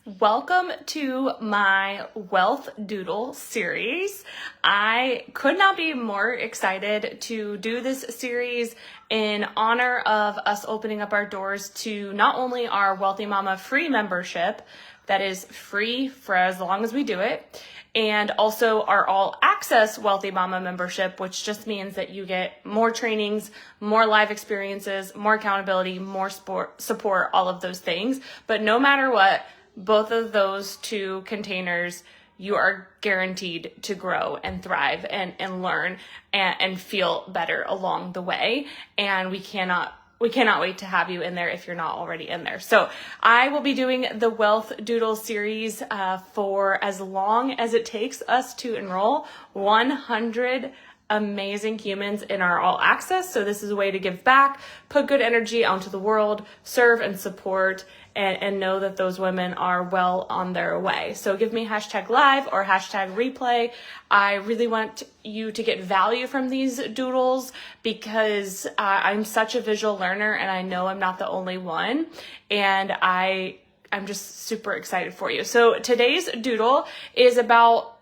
Welcome to my Wealth Doodle series. I could not be more excited to do this series in honor of us opening up our doors to not only our Wealthy Mama free membership, that is free for as long as we do it, and also our all access Wealthy Mama membership, which just means that you get more trainings, more live experiences, more accountability, more support, all of those things. But no matter what, both of those two containers, you are guaranteed to grow and thrive and learn and feel better along the way. And we cannot wait to have you in there if you're not already in there. So I will be doing the Wealth Doodle series for as long as it takes us to enroll 100 amazing humans in our all access. So this is a way to give back, put good energy onto the world, serve and support, and know that those women are well on their way. So give me #live or #replay. I really want you to get value from these doodles because I'm such a visual learner and I know I'm not the only one. And I'm just super excited for you. So today's doodle is about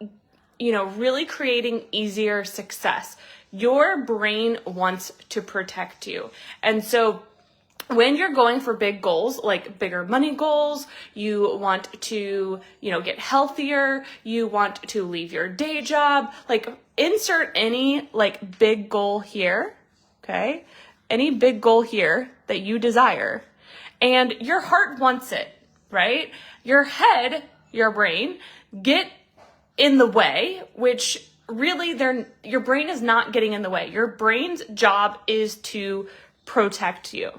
really creating easier success. Your brain wants to protect you. And so when you're going for big goals, like bigger money goals, you want to, get healthier, you want to leave your day job, like insert any big goal here, okay? Any big goal here that you desire. And your heart wants it, right? Your head, your brain, get in the way, which really your brain is not getting in the way. Your brain's job is to protect you.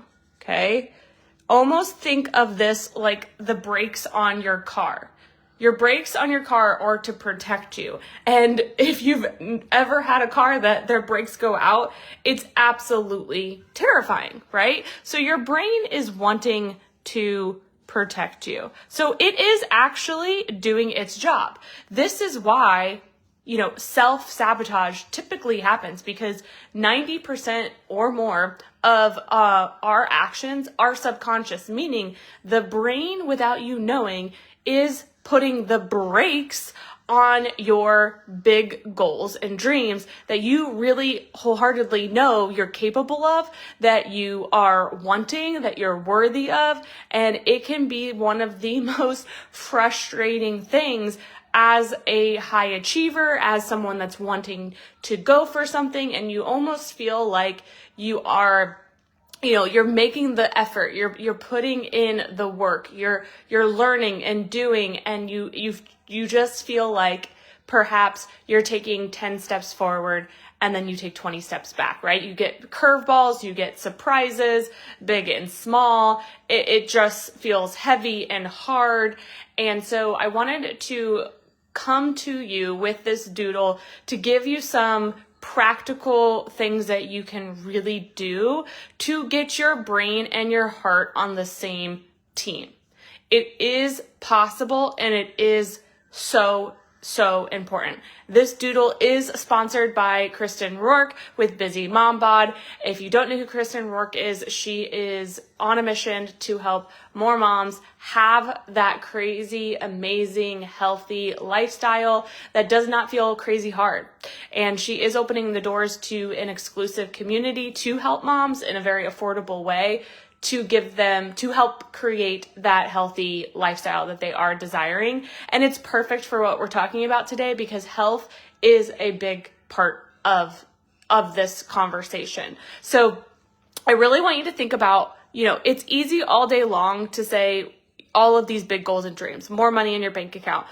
Okay? Almost think of this like the brakes on your car. Your brakes on your car are to protect you. And if you've ever had a car that their brakes go out, it's absolutely terrifying, right? So your brain is wanting to protect you. So it is actually doing its job. This is why self-sabotage typically happens because 90% or more of our actions are subconscious, meaning the brain, without you knowing, is putting the brakes on your big goals and dreams that you really wholeheartedly know you're capable of, that you are wanting, that you're worthy of. And it can be one of the most frustrating things as a high achiever, as someone that's wanting to go for something, and you almost feel like you are, you're making the effort, you're putting in the work, you're learning and doing, and you just feel like perhaps you're taking 10 steps forward and then you take 20 steps back, right? You get curveballs, you get surprises, big and small. It just feels heavy and hard. And so I wanted to come to you with this doodle to give you some practical things that you can really do to get your brain and your heart on the same team. It is possible and it is so important. This doodle is sponsored by Kristen Rourke with Busy Mom Bod. If you don't know who Kristen Rourke is, she is on a mission to help more moms have that crazy, amazing, healthy lifestyle that does not feel crazy hard. And she is opening the doors to an exclusive community to help moms in a very affordable way, to help create that healthy lifestyle that they are desiring. And it's perfect for what we're talking about today because health is a big part of this conversation. So I really want you to think about, it's easy all day long to say all of these big goals and dreams, more money in your bank account,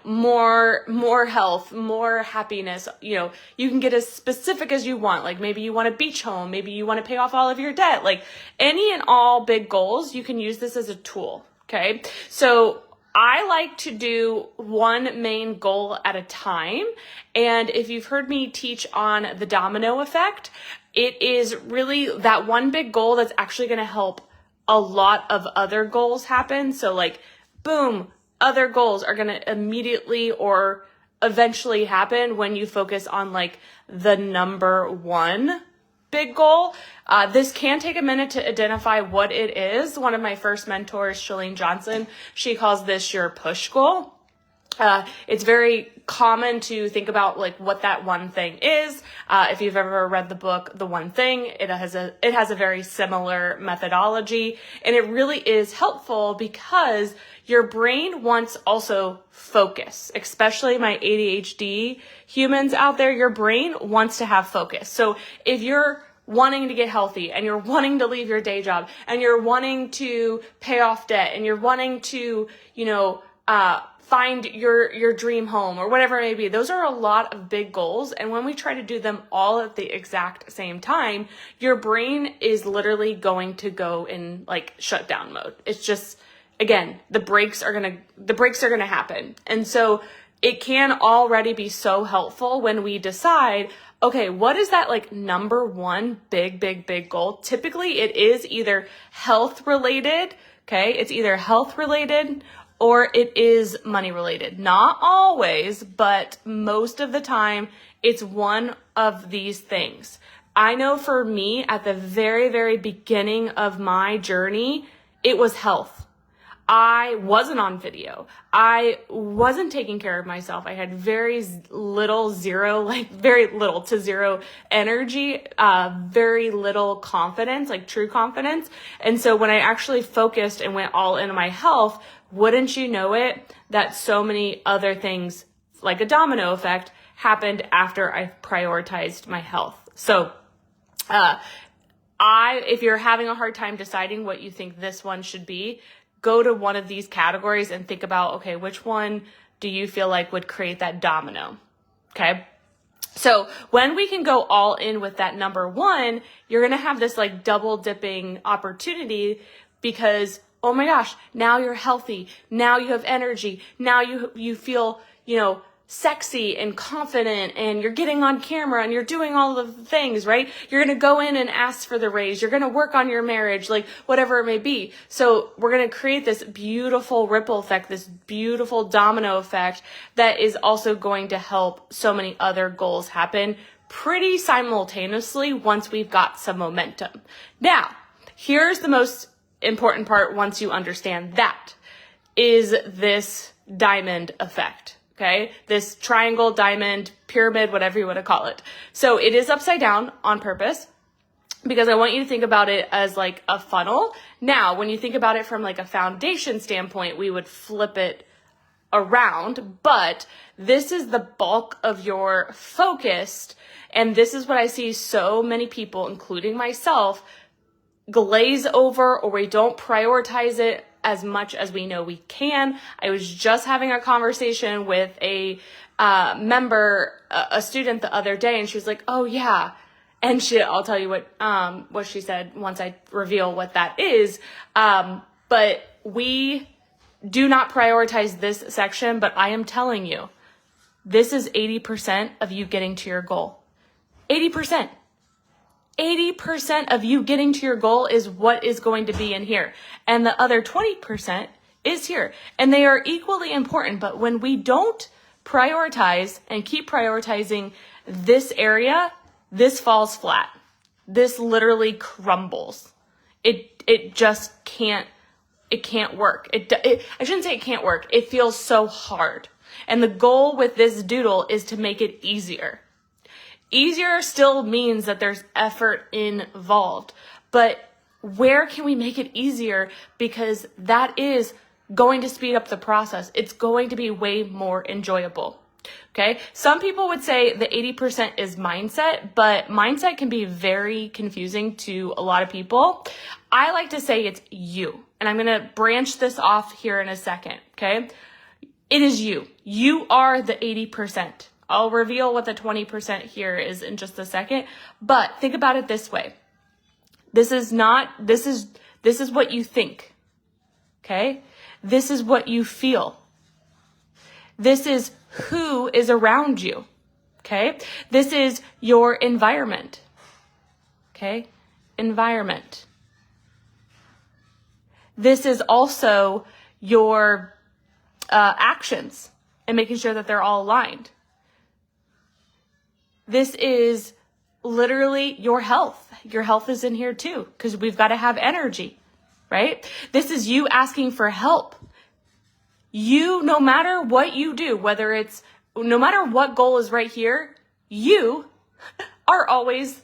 more health, more happiness. You can get as specific as you want. Like maybe you want a beach home, maybe you want to pay off all of your debt. Like any and all big goals, you can use this as a tool. Okay. So I like to do one main goal at a time. And if you've heard me teach on the domino effect, it is really that one big goal that's actually going to help a lot of other goals happen. So like, boom, other goals are going to immediately or eventually happen when you focus on like the number one big goal. This can take a minute to identify what it is. One of my first mentors, Shalene Johnson, she calls this your push goal. It's very common to think about like what that one thing is. If you've ever read the book, The One Thing, it has a very similar methodology, and it really is helpful because your brain wants also focus, especially my ADHD humans out there. Your brain wants to have focus. So if you're wanting to get healthy and you're wanting to leave your day job and you're wanting to pay off debt and you're wanting to, find your dream home or whatever it may be. Those are a lot of big goals. And when we try to do them all at the exact same time, your brain is literally going to go in like shutdown mode. It's just, again, the brakes are going to happen. And so it can already be so helpful when we decide, okay, what is that like number one big goal? Typically it is either health related. Okay. It's either health related or it is money related. Not always, but most of the time it's one of these things. I know for me at the very, very beginning of my journey, it was health. I wasn't on video. I wasn't taking care of myself. I had very little to zero energy, very little confidence, like true confidence. And so when I actually focused and went all into my health, wouldn't you know it, that so many other things like a domino effect happened after I prioritized my health. So, if you're having a hard time deciding what you think this one should be, go to one of these categories and think about, okay, which one do you feel like would create that domino? Okay. So when we can go all in with that number one, you're going to have this like double dipping opportunity because, oh my gosh, now you're healthy. Now you have energy. Now you feel, sexy and confident, and you're getting on camera and you're doing all of the things, right? You're going to go in and ask for the raise. You're going to work on your marriage, like whatever it may be. So we're going to create this beautiful ripple effect, this beautiful domino effect that is also going to help so many other goals happen pretty simultaneously once we've got some momentum. Now, here's the most important part once you understand that, is this diamond effect. Okay, this triangle, diamond, pyramid, whatever you want to call it. So it is upside down on purpose because I want you to think about it as like a funnel. Now, when you think about it from like a foundation standpoint, we would flip it around, but this is the bulk of your focus. And this is what I see so many people, including myself, glaze over, or we don't prioritize it as much as we know we can. I was just having a conversation with a member, a student the other day, and she was like, oh yeah. And I'll tell you what she said once I reveal what that is. But we do not prioritize this section, but I am telling you, this is 80% of you getting to your goal. 80%. 80% of you getting to your goal is what is going to be in here. And the other 20% is here. And they are equally important. But when we don't prioritize and keep prioritizing this area, this falls flat. This literally crumbles. It just can't work. I shouldn't say it can't work. It feels so hard. And the goal with this doodle is to make it easier. Easier still means that there's effort involved, but where can we make it easier? Because that is going to speed up the process. It's going to be way more enjoyable. Okay. Some people would say the 80% is mindset, but mindset can be very confusing to a lot of people. I like to say it's you, and I'm going to branch this off here in a second. Okay. It is you. You are the 80%. I'll reveal what the 20% here is in just a second, but think about it this way. This is what you think. Okay? This is what you feel. This is who is around you. Okay? This is your environment. Okay? Environment. This is also your actions and making sure that they're all aligned. This is literally your health. Your health is in here too, because we've got to have energy, right? This is you asking for help. You, no matter what you do, no matter what goal is right here, you are always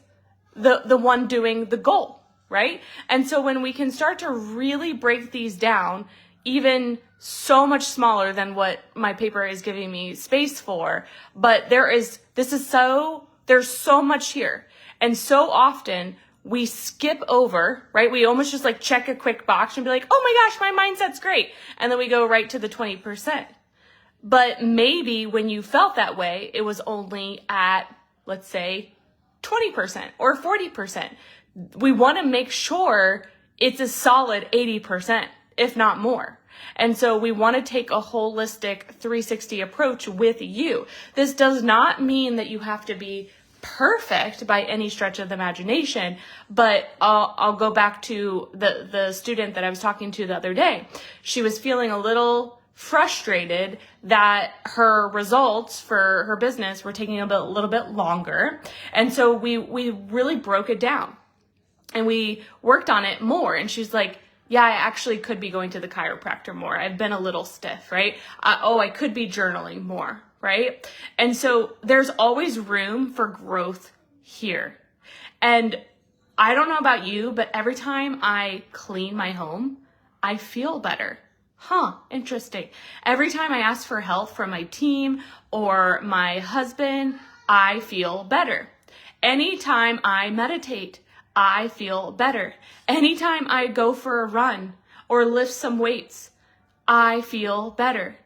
the one doing the goal, right? And so when we can start to really break these down, even so much smaller than what my paper is giving me space for, but there's so much here. And so often we skip over, right? We almost just like check a quick box and be like, oh my gosh, my mindset's great. And then we go right to the 20%. But maybe when you felt that way, it was only at, let's say, 20% or 40%. We want to make sure it's a solid 80%, if not more. And so we want to take a holistic 360 approach with you. This does not mean that you have to be perfect by any stretch of the imagination, but I'll go back to the student that I was talking to the other day. She was feeling a little frustrated that her results for her business were taking a little bit longer. And so we really broke it down and we worked on it more. And she's like, yeah, I actually could be going to the chiropractor more. I've been a little stiff, right? I could be journaling more, right? And so there's always room for growth here. And I don't know about you, but every time I clean my home, I feel better. Interesting. Every time I ask for help from my team or my husband, I feel better. Anytime I meditate, I feel better. Anytime I go for a run or lift some weights, I feel better.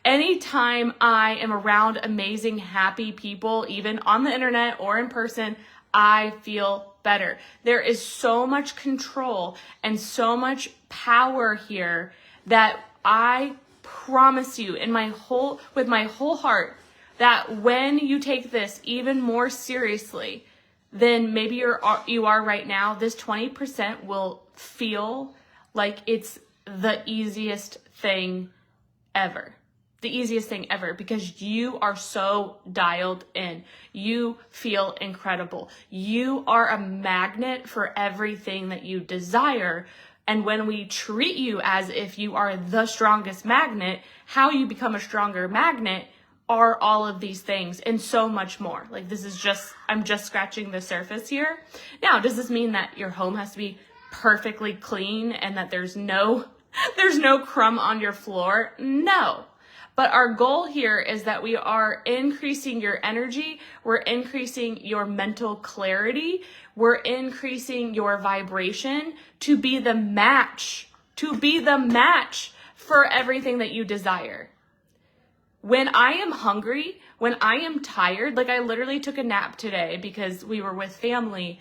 Anytime I am around amazing, happy people, even on the internet or in person, I feel better. There is so much control and so much power here that I promise you with my whole heart that when you take this even more seriously than maybe you are right now, this 20% will feel like it's the easiest thing ever. The easiest thing ever, because you are so dialed in. You feel incredible. You are a magnet for everything that you desire. And when we treat you as if you are the strongest magnet, how you become a stronger magnet are all of these things and so much more. Like I'm just scratching the surface here. Now, does this mean that your home has to be perfectly clean and that there's no crumb on your floor? No. But our goal here is that we are increasing your energy, we're increasing your mental clarity, we're increasing your vibration to be the match for everything that you desire. When I am hungry, when I am tired, like I literally took a nap today because we were with family,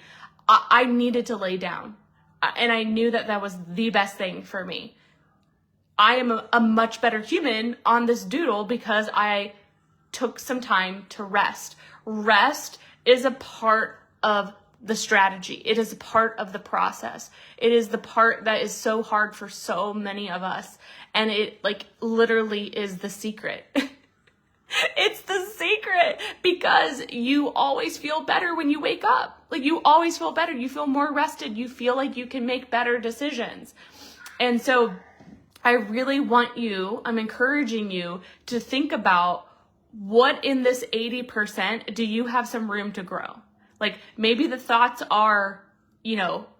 I needed to lay down. And I knew that was the best thing for me. I am a much better human on this doodle because I took some time to rest. Rest is a part of the strategy. It is a part of the process. It is the part that is so hard for so many of us. And it like literally is the secret. It's the secret because you always feel better when you wake up. Like you always feel better. You feel more rested. You feel like you can make better decisions. And so I really I'm encouraging you to think about what in this 80% do you have some room to grow? Like maybe the thoughts are,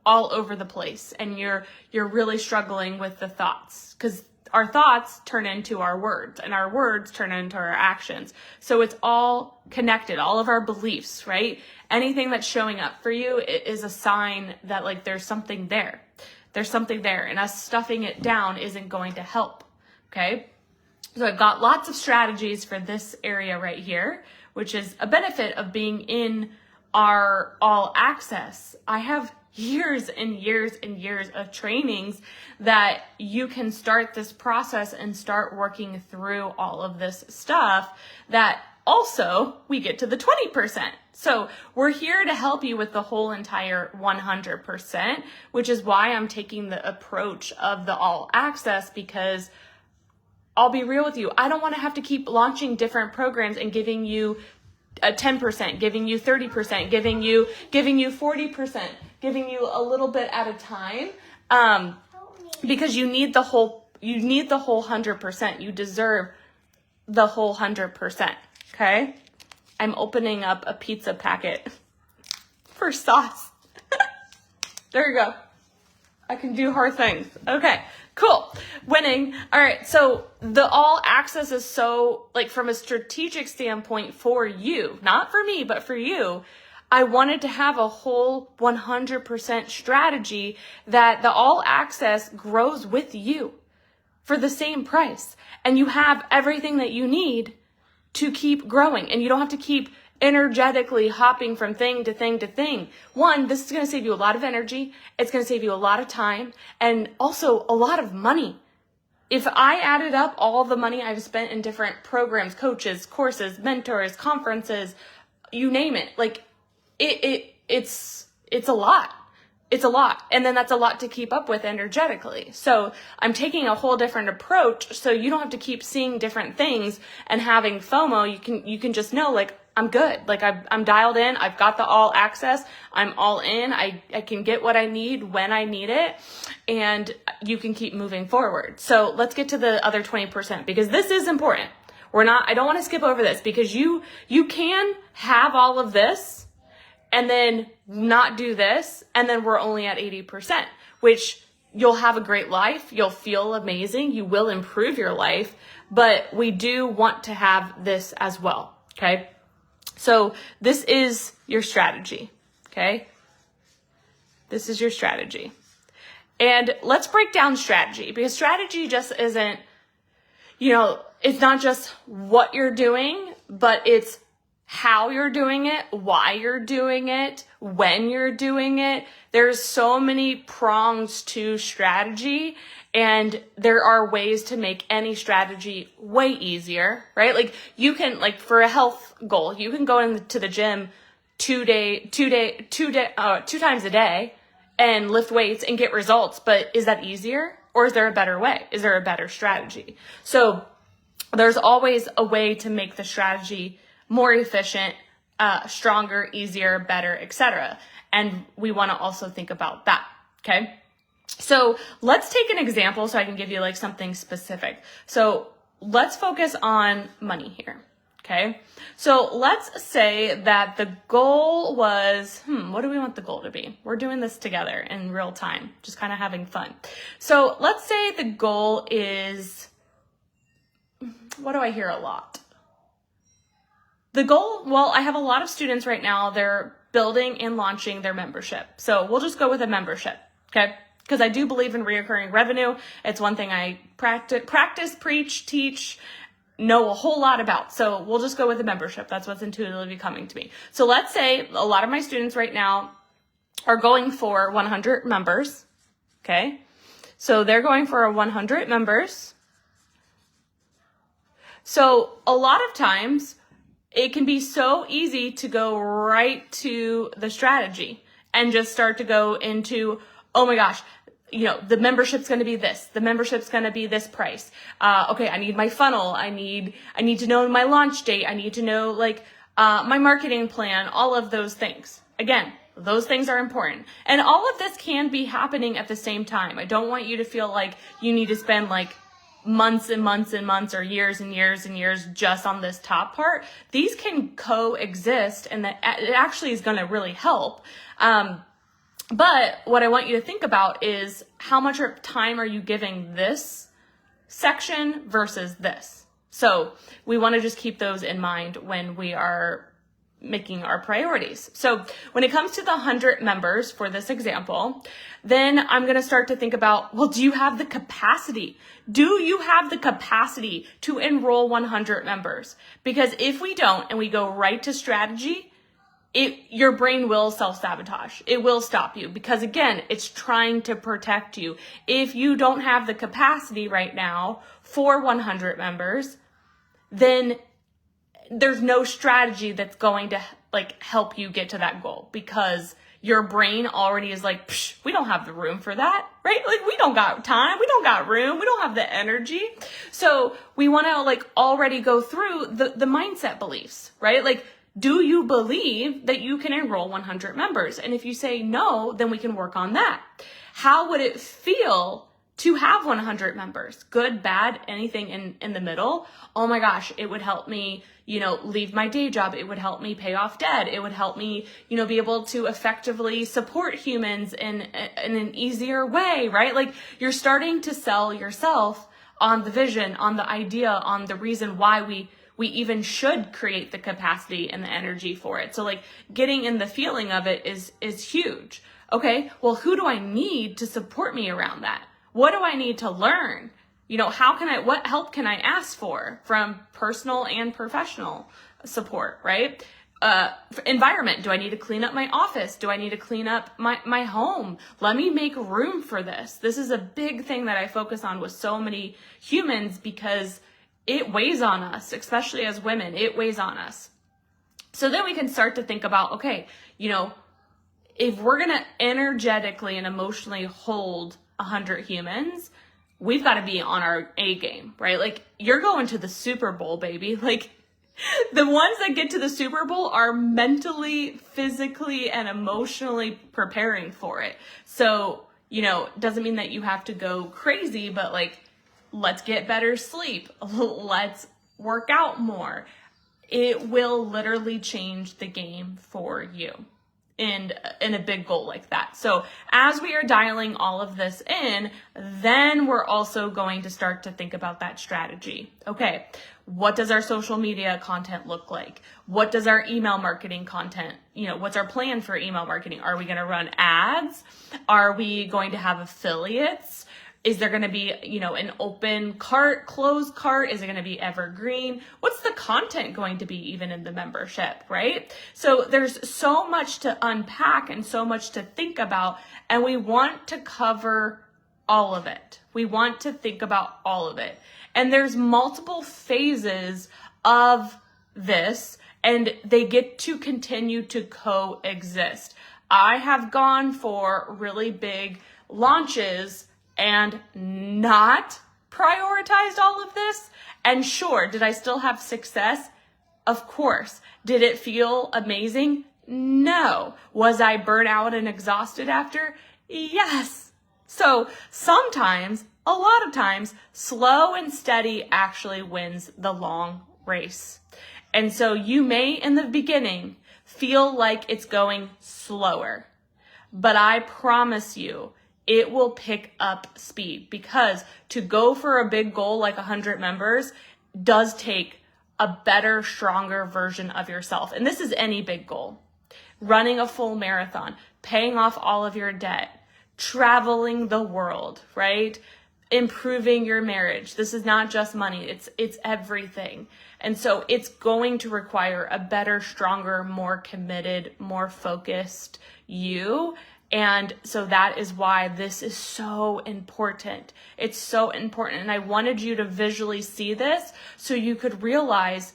all over the place and you're really struggling with the thoughts because our thoughts turn into our words and our words turn into our actions. So it's all connected, all of our beliefs, right? Anything that's showing up for you is a sign that like there's something there. There's something there, and us stuffing it down isn't going to help, okay? So I've got lots of strategies for this area right here, which is a benefit of being in our all access. I have years and years and years of trainings that you can start this process and start working through all of this stuff that also we get to the 20%. So we're here to help you with the whole entire 100%, which is why I'm taking the approach of the all access, because I'll be real with you. I don't want to have to keep launching different programs and giving you 10%, giving you 30%, giving you 40%, giving you a little bit at a time, because you need the whole 100%. You deserve the whole 100%. Okay. I'm opening up a pizza packet for sauce. There you go. I can do hard things. Okay, cool. Winning. All right. So the all access is so, like, from a strategic standpoint for you, not for me, but for you, I wanted to have a whole 100% strategy that the all access grows with you for the same price. And you have everything that you need to keep growing. And you don't have to keep energetically hopping from thing to thing to thing. One, this is going to save you a lot of energy. It's going to save you a lot of time and also a lot of money. If I added up all the money I've spent in different programs, coaches, courses, mentors, conferences, you name it, like it's a lot. It's a lot. And then that's a lot to keep up with energetically. So I'm taking a whole different approach. So you don't have to keep seeing different things and having FOMO. You can just know, like, I'm good. Like, I'm dialed in. I've got the all access. I'm all in. I can get what I need when I need it. And you can keep moving forward. So let's get to the other 20% because this is important. I don't want to skip over this because you can have all of this and then not do this, and then we're only at 80%, which you'll have a great life. You'll feel amazing. You will improve your life, but we do want to have this as well, okay? So this is your strategy, okay? This is your strategy. And let's break down strategy because strategy just isn't, it's not just what you're doing, but it's how you're doing it, why you're doing it, when you're doing it. There's so many prongs to strategy, and there are ways to make any strategy way easier, right? Like you can, like for a health goal, you can go into the gym two times a day and lift weights and get results. But is that easier, or is there a better way? Is there a better strategy? So there's always a way to make the strategy more efficient, stronger, easier, better, etc. And we want to also think about that, okay? So let's take an example so I can give you like something specific. So let's focus on money here, okay? So let's say that the goal was, what do we want the goal to be? We're doing this together in real time, just kind of having fun. So let's say the goal is, what do I hear a lot? The goal, well, I have a lot of students right now, they're building and launching their membership. So we'll just go with a membership, okay? Because I do believe in reoccurring revenue. It's one thing I practice, preach, teach, know a whole lot about. So we'll just go with a membership. That's what's intuitively coming to me. So let's say a lot of my students right now are going for 100 members, okay? So they're going for 100 members. So a lot of times, it can be so easy to go right to the strategy and just start to go into, oh my gosh, the membership's going to be this. The membership's going to be this price. Okay, I need my funnel. I need to know my launch date. I need to know my marketing plan, all of those things. Again, those things are important. And all of this can be happening at the same time. I don't want you to feel like you need to spend months and months and months or years and years and years just on this top part. These can coexist, and that it actually is going to really help. But what I want you to think about is how much time are you giving this section versus this? So we want to just keep those in mind when we are making our priorities. So when it comes to the 100 members for this example, then I'm going to start to think about, well, do you have the capacity? Do you have the capacity to enroll 100 members? Because if we don't, and we go right to strategy, your brain will self-sabotage. It will stop you because, again, it's trying to protect you. If you don't have the capacity right now for 100 members, then there's no strategy that's going to help you get to that goal because your brain already is like, we don't have the room for that, right? We don't got time. We don't got room. We don't have the energy. So we want to already go through the mindset beliefs, right? Do you believe that you can enroll 100 members? And if you say no, then we can work on that. How would it feel to have 100 members? Good, bad, anything in the middle? Oh my gosh, it would help me, leave my day job. It would help me pay off debt. It would help me, be able to effectively support humans in an easier way, right? Like, you're starting to sell yourself on the vision, on the idea, on the reason why we even should create the capacity and the energy for it. So like, getting in the feeling of it is huge. Okay, well, who do I need to support me around that? What do I need to learn? What help can I ask for from personal and professional support, right? Environment. Do I need to clean up my office? Do I need to clean up my home? Let me make room for this. This is a big thing that I focus on with so many humans because it weighs on us, especially as women. It weighs on us. So then we can start to think about, okay, if we're going to energetically and emotionally hold 100 humans, we've got to be on our A game, right? Like, you're going to the Super Bowl, baby. Like, the ones that get to the Super Bowl are mentally, physically, and emotionally preparing for it. So, doesn't mean that you have to go crazy, but like, let's get better sleep. Let's work out more. It will literally change the game for you in a big goal like that. So as we are dialing all of this in, then we're also going to start to think about that strategy. Okay, what does our social media content look like? What does our email marketing content, what's our plan for email marketing? Are we going to run ads? Are we going to have affiliates? Is there going to be, an open cart, closed cart? Is it going to be evergreen? What's the content going to be even in the membership, right? So there's so much to unpack and so much to think about, and we want to cover all of it. We want to think about all of it. And there's multiple phases of this, and they get to continue to coexist. I have gone for really big launches and not prioritized all of this. And sure, did I still have success? Of course. Did it feel amazing? No. Was I burnt out and exhausted after? Yes. So sometimes, a lot of times, slow and steady actually wins the long race. And so you may, in the beginning, feel like it's going slower, but I promise you, it will pick up speed, because to go for a big goal like 100 members does take a better, stronger version of yourself. And this is any big goal. Running a full marathon, paying off all of your debt, traveling the world, right? Improving your marriage. This is not just money. It's everything. And so it's going to require a better, stronger, more committed, more focused you. And so that is why this is so important. It's so important. And I wanted you to visually see this so you could realize,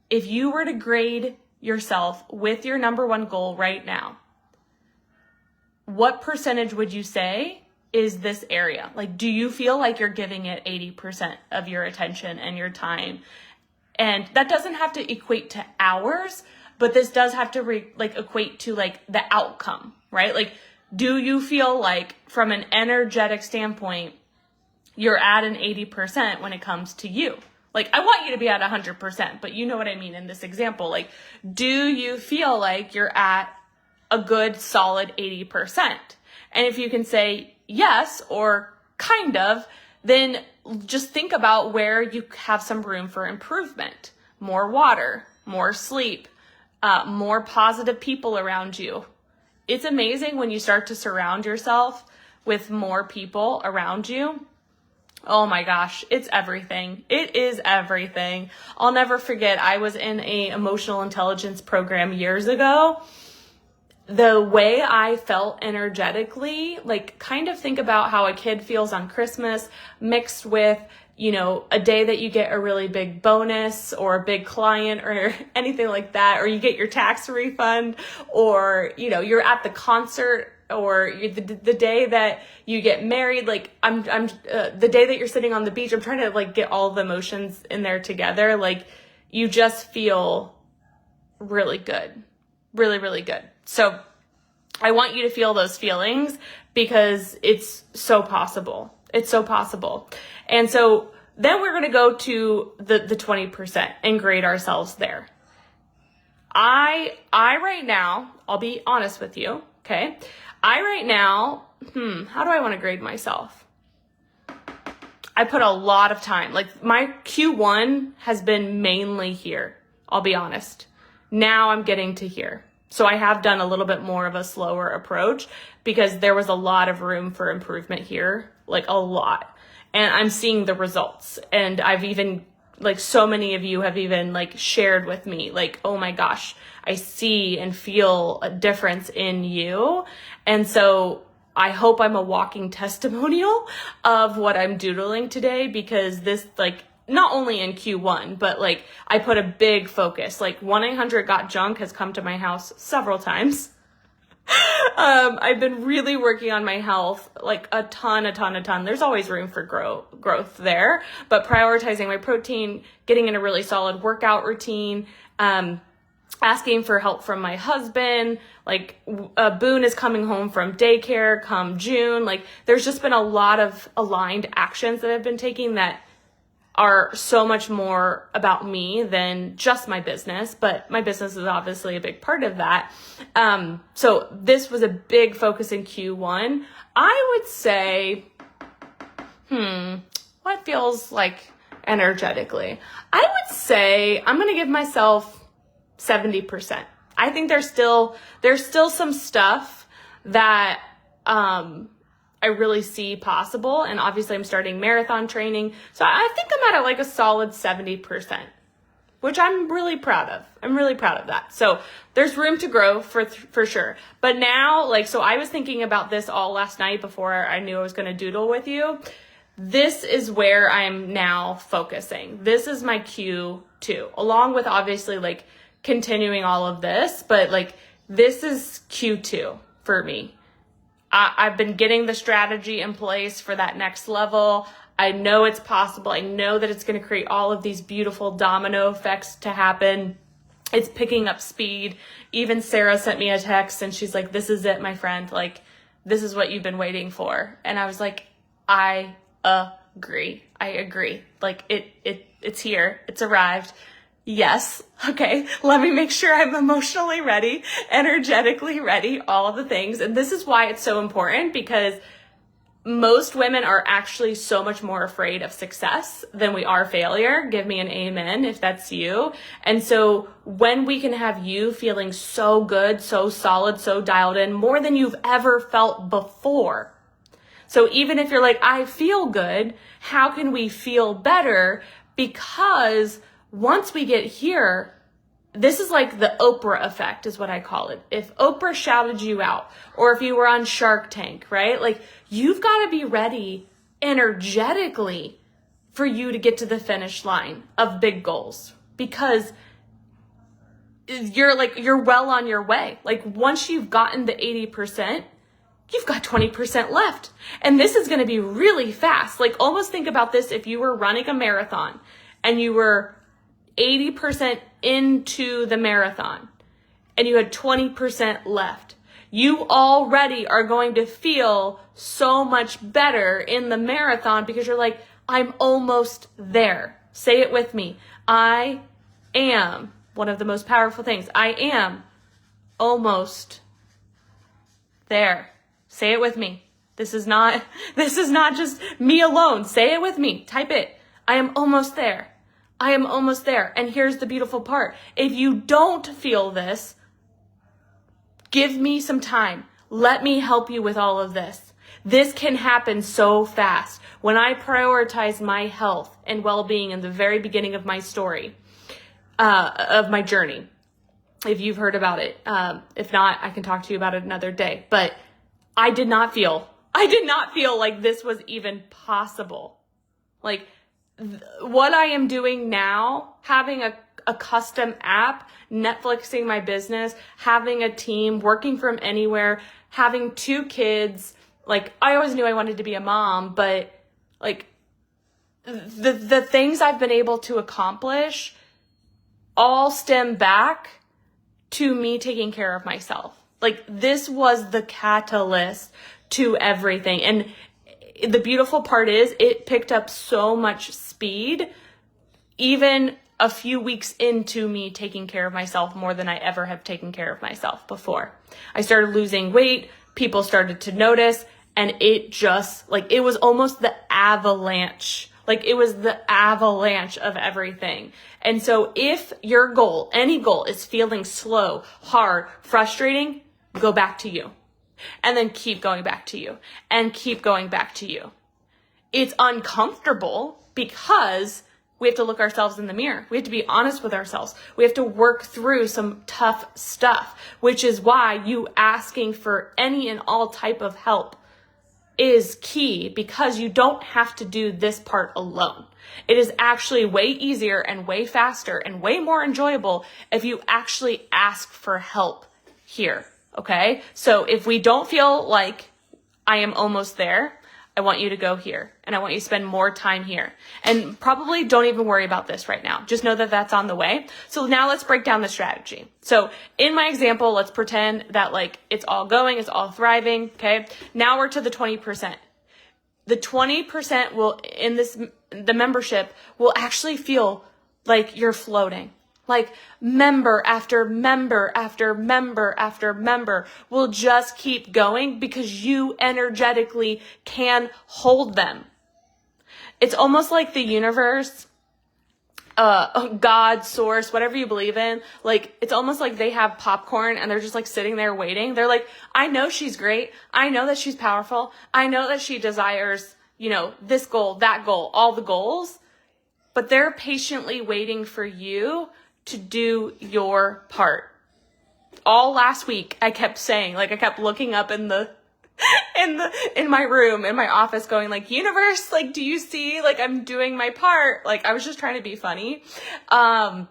if you were to grade yourself with your number one goal right now, what percentage would you say is this area? Like, do you feel like you're giving it 80% of your attention and your time? And that doesn't have to equate to hours, but this does have to equate to like the outcome, right? Like, do you feel like, from an energetic standpoint, you're at an 80% when it comes to you? Like, I want you to be at 100%, but you know what I mean in this example. Like, do you feel like you're at a good, solid 80%? And if you can say yes or kind of, then just think about where you have some room for improvement. More water, more sleep, more positive people around you. It's amazing when you start to surround yourself with more people around you. Oh my gosh, it's everything. It is everything. I'll never forget, I was in a emotional intelligence program years ago. The way I felt energetically, like, kind of think about how a kid feels on Christmas mixed with, a day that you get a really big bonus or a big client or anything like that, or you get your tax refund, or, you're at the concert, or the day that you get married. Like, the day that you're sitting on the beach. I'm trying to like get all the emotions in there together. Like, you just feel really good. Really, really good. So I want you to feel those feelings because it's so possible. It's so possible. And so then we're going to go to the 20% and grade ourselves there. I right now, I'll be honest with you, okay? I right now, how do I want to grade myself? I put a lot of time. Like my Q1 has been mainly here. I'll be honest. Now I'm getting to here. So I have done a little bit more of a slower approach because there was a lot of room for improvement here, like a lot. And I'm seeing the results. And I've even, like so many of you have even like shared with me, like, oh my gosh, I see and feel a difference in you. And so I hope I'm a walking testimonial of what I'm doodling today, because this, like, not only in Q1, but like I put a big focus. Like 1-800-GOT-JUNK has come to my house several times. I've been really working on my health, like a ton. There's always room for growth there, but prioritizing my protein, getting in a really solid workout routine, asking for help from my husband. Like Boone is coming home from daycare come June. Like there's just been a lot of aligned actions that I've been taking that are so much more about me than just my business, but my business is obviously a big part of that. So this was a big focus in Q1. I would say, what feels like energetically? I would say I'm going to give myself 70%. I think there's still some stuff that, I really see possible. And obviously I'm starting marathon training. So I think I'm at like a solid 70%, which I'm really proud of. I'm really proud of that. So there's room to grow for sure. But now, like, so I was thinking about this all last night before I knew I was going to doodle with you. This is where I'm now focusing. This is my Q2, along with obviously like continuing all of this, but like this is Q2 for me. I've been getting the strategy in place for that next level. I know it's possible. I know that it's going to create all of these beautiful domino effects to happen. It's picking up speed. Even Sarah sent me a text and she's like, this is it, my friend. Like, this is what you've been waiting for. And I was like, I agree. Like it's here. It's arrived. Yes. Okay. Let me make sure I'm emotionally ready, energetically ready, all of the things. And this is why it's so important, because most women are actually so much more afraid of success than we are failure. Give me an amen if that's you. And so when we can have you feeling so good, so solid, so dialed in, more than you've ever felt before. So even if you're like, I feel good, how can we feel better? Because once we get here, this is like the Oprah effect is what I call it. If Oprah shouted you out, or if you were on Shark Tank, right? Like you've got to be ready energetically for you to get to the finish line of big goals, because you're well on your way. Like once you've gotten the 80%, you've got 20% left. And this is going to be really fast. Like almost think about this. If you were running a marathon and you were 80% into the marathon and you had 20% left, you already are going to feel so much better in the marathon because you're like, I'm almost there. Say it with me. I am, one of the most powerful things. I am almost there. Say it with me. This is not just me alone. Say it with me. Type it. I am almost there. I am almost there. And here's the beautiful part. If you don't feel this, give me some time. Let me help you with all of this. This can happen so fast. When I prioritize my health and well-being in the very beginning of my story, of my journey, if you've heard about it, if not, I can talk to you about it another day. But I did not feel like this was even possible. Like, what I am doing now, having a custom app, Netflixing my business, having a team, working from anywhere, having 2 kids, like I always knew I wanted to be a mom, but like the things I've been able to accomplish all stem back to me taking care of myself. Like, this was the catalyst to everything. And the beautiful part is it picked up so much speed, even a few weeks into me taking care of myself more than I ever have taken care of myself before. I started losing weight. People started to notice, and it just, like, it was almost the avalanche. Like, it was the avalanche of everything. And so if your goal, any goal, is feeling slow, hard, frustrating, go back to you. And then keep going back to you. And keep going back to you. It's uncomfortable because we have to look ourselves in the mirror. We have to be honest with ourselves. We have to work through some tough stuff, which is why you asking for any and all type of help is key, because you don't have to do this part alone. It is actually way easier and way faster and way more enjoyable if you actually ask for help here. Okay? So if we don't feel like I am almost there, I want you to go here, and I want you to spend more time here. And probably don't even worry about this right now. Just know that that's on the way. So now let's break down the strategy. So in my example, let's pretend that like it's all going, it's all thriving. Okay. Now we're to the 20%. The 20% will, in this, the membership will actually feel like you're floating. Like member after member after member after member will just keep going because you energetically can hold them. It's almost like the universe, God, source, whatever you believe in, like it's almost like they have popcorn and they're just like sitting there waiting. They're like, I know she's great. I know that she's powerful. I know that she desires, this goal, that goal, all the goals, but they're patiently waiting for you to do your part. All last week, I kept saying, like, I kept looking up in my room, in my office, going like, universe, like, do you see, like, I'm doing my part? Like, I was just trying to be funny. But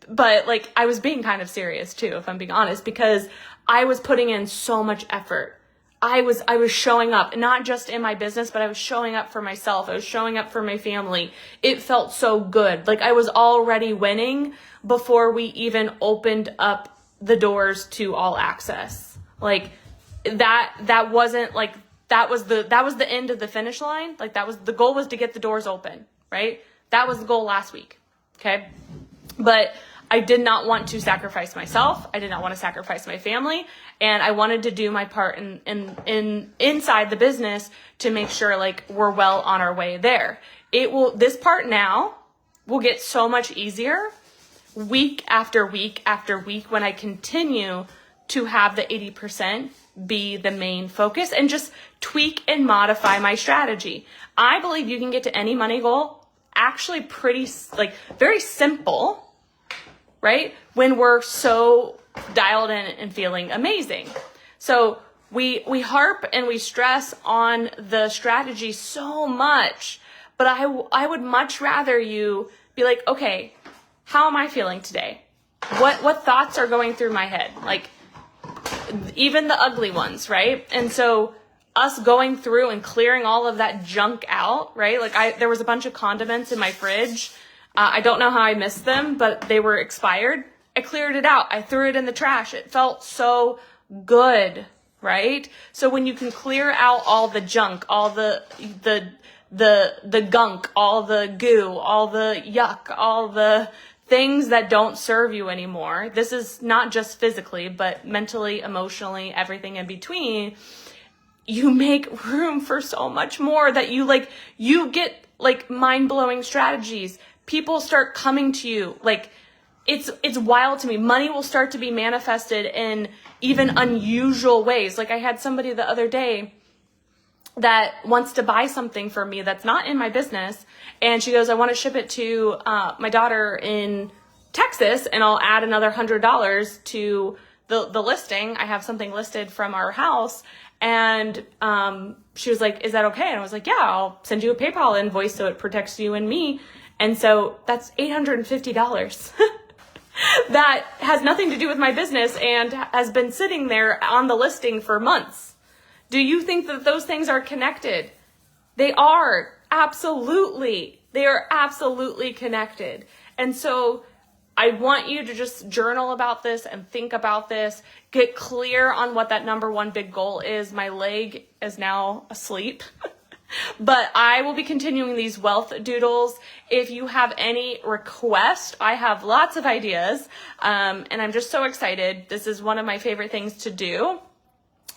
like, I was being kind of serious too, if I'm being honest, because I was putting in so much effort. I was showing up, not just in my business, but I was showing up for myself. I was showing up for my family. It felt so good. Like I was already winning before we even opened up the doors to all access. Like that wasn't like, that was the end of the finish line. Like the goal was to get the doors open, right? That was the goal last week. Okay. But I did not want to sacrifice myself. I did not want to sacrifice my family. And I wanted to do my part in inside the business to make sure like we're well on our way there. This part now will get so much easier week after week after week when I continue to have the 80% be the main focus and just tweak and modify my strategy. I believe you can get to any money goal actually pretty, like, very simple, right? When we're so dialed in and feeling amazing. So we harp and we stress on the strategy so much, but I would much rather you be like, okay, how am I feeling today? What thoughts are going through my head? Like even the ugly ones, right? And so us going through and clearing all of that junk out, right? Like there was a bunch of condiments in my fridge. I don't know how I missed them, but they were expired. I cleared it out. I threw it in the trash. It felt so good, right? So when you can clear out all the junk, all the gunk, all the goo, all the yuck, all the things that don't serve you anymore. This is not just physically, but mentally, emotionally, everything in between. You make room for so much more that you get like mind-blowing strategies. People start coming to you. Like it's wild to me. Money will start to be manifested in even unusual ways. Like I had somebody the other day that wants to buy something for me that's not in my business. And she goes, I want to ship it to my daughter in Texas, and I'll add another $100 to the listing. I have something listed from our house. And she was like, is that okay? And I was like, yeah, I'll send you a PayPal invoice so it protects you and me. And so that's $850. That has nothing to do with my business and has been sitting there on the listing for months. Do you think that those things are connected? They are. Absolutely. They are absolutely connected. And so I want you to just journal about this and think about this. Get clear on what that number one big goal is. My leg is now asleep. But I will be continuing these wealth doodles. If you have any requests, I have lots of ideas, and I'm just so excited. This is one of my favorite things to do.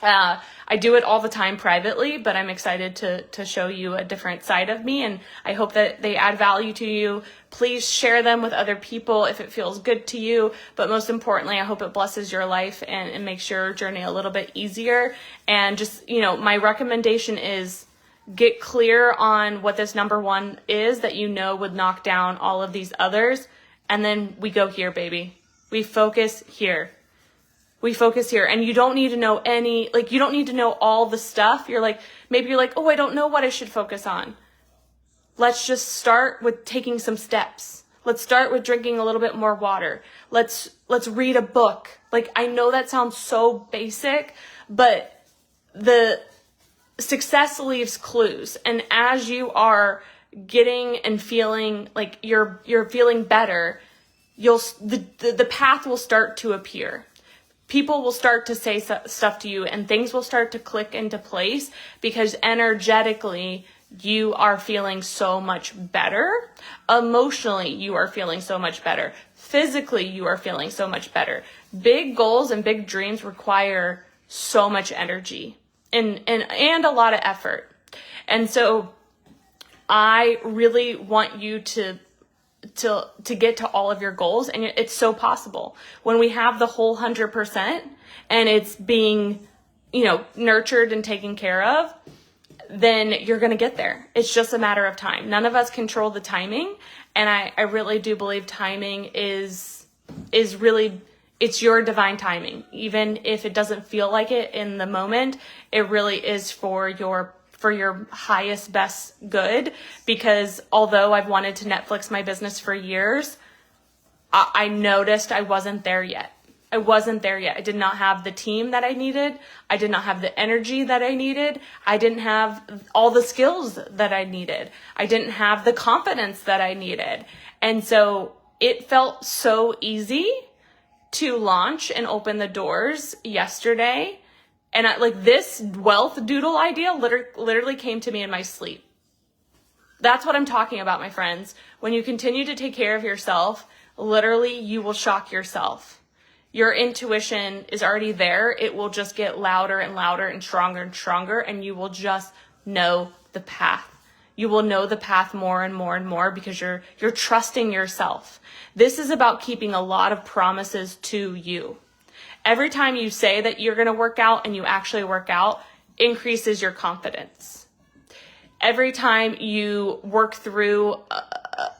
I do it all the time privately, but I'm excited to show you a different side of me, and I hope that they add value to you. Please share them with other people if it feels good to you, but most importantly, I hope it blesses your life and makes your journey a little bit easier. And just, my recommendation is get clear on what this number one is that would knock down all of these others. And then we go here, baby. We focus here. We focus here. And you don't need to know you don't need to know all the stuff. Maybe you're like, oh, I don't know what I should focus on. Let's just start with taking some steps. Let's start with drinking a little bit more water. Let's read a book. I know that sounds so basic, but the success leaves clues. And as you are getting and feeling like you're feeling better, the path will start to appear. People will start to say stuff to you and things will start to click into place because energetically you are feeling so much better. Emotionally, you are feeling so much better. Physically, you are feeling so much better. Big goals and big dreams require so much energy and a lot of effort. And so I really want you to get to all of your goals, and it's so possible. When we have the whole 100% and it's being, nurtured and taken care of, then you're going to get there. It's just a matter of time. None of us control the timing, and I really do believe timing is really, it's your divine timing. Even if it doesn't feel like it in the moment, it really is for your highest, best good. Because although I've wanted to Netflix my business for years, I noticed I wasn't there yet. I did not have the team that I needed. I did not have the energy that I needed. I didn't have all the skills that I needed. I didn't have the confidence that I needed. And so it felt so easy to launch and open the doors yesterday. And this wealth doodle idea literally came to me in my sleep. That's what I'm talking about, my friends. When you continue to take care of yourself, literally you will shock yourself. Your intuition is already there. It will just get louder and louder and stronger, and you will just know the path. You will know the path more and more and more because you're trusting yourself. This is about keeping a lot of promises to you. Every time you say that you're going to work out and you actually work out, increases your confidence. Every time you work through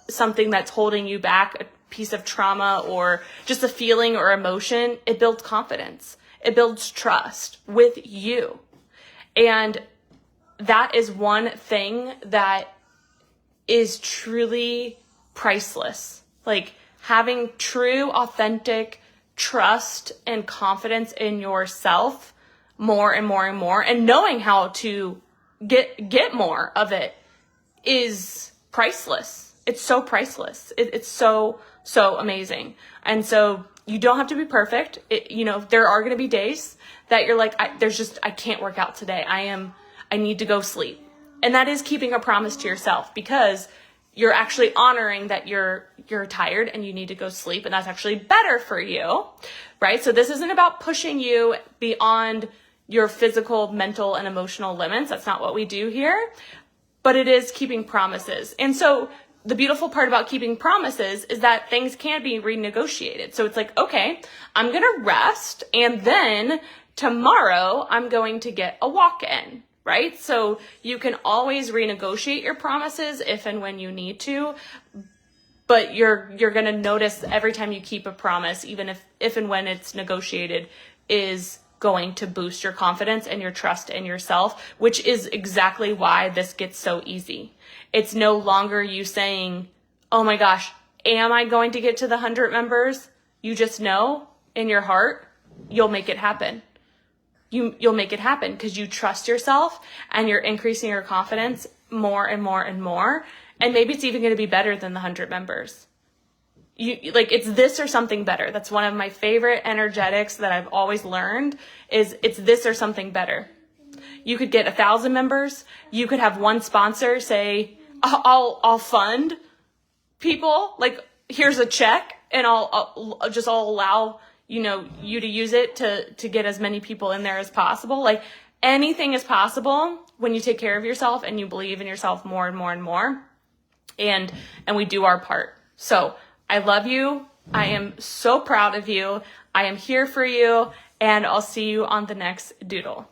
something that's holding you back, a piece of trauma or just a feeling or emotion, it builds confidence. It builds trust with you. And that is one thing that is truly priceless. Having true, authentic trust and confidence in yourself more and more and more, and knowing how to get more of it is priceless. It's so priceless. It's so amazing. And so you don't have to be perfect. There are going to be days that you're like, I can't work out today. I need to go sleep. And that is keeping a promise to yourself, because you're actually honoring that you're tired and you need to go sleep, and that's actually better for you, right? So this isn't about pushing you beyond your physical, mental, and emotional limits. That's not what we do here, but it is keeping promises. And so the beautiful part about keeping promises is that things can be renegotiated. So it's like, okay, I'm going to rest, and then tomorrow I'm going to get a walk in. Right? So you can always renegotiate your promises if and when you need to, but you're going to notice every time you keep a promise, even if and when it's negotiated, is going to boost your confidence and your trust in yourself, which is exactly why this gets so easy. It's no longer you saying, oh my gosh, am I going to get to the 100 members? You just know in your heart, you'll make it happen. You'll make it happen because you trust yourself and you're increasing your confidence more and more and more. And maybe it's even going to be better than the 100 members. like, it's this or something better. That's one of my favorite energetics that I've always learned is it's this or something better. You could get 1,000 members. You could have one sponsor say, I'll fund people. Like, here's a check and I'll allow, you to use it to get as many people in there as possible. Like, anything is possible when you take care of yourself and you believe in yourself more and more and more. And we do our part. So I love you. I am so proud of you. I am here for you. And I'll see you on the next doodle.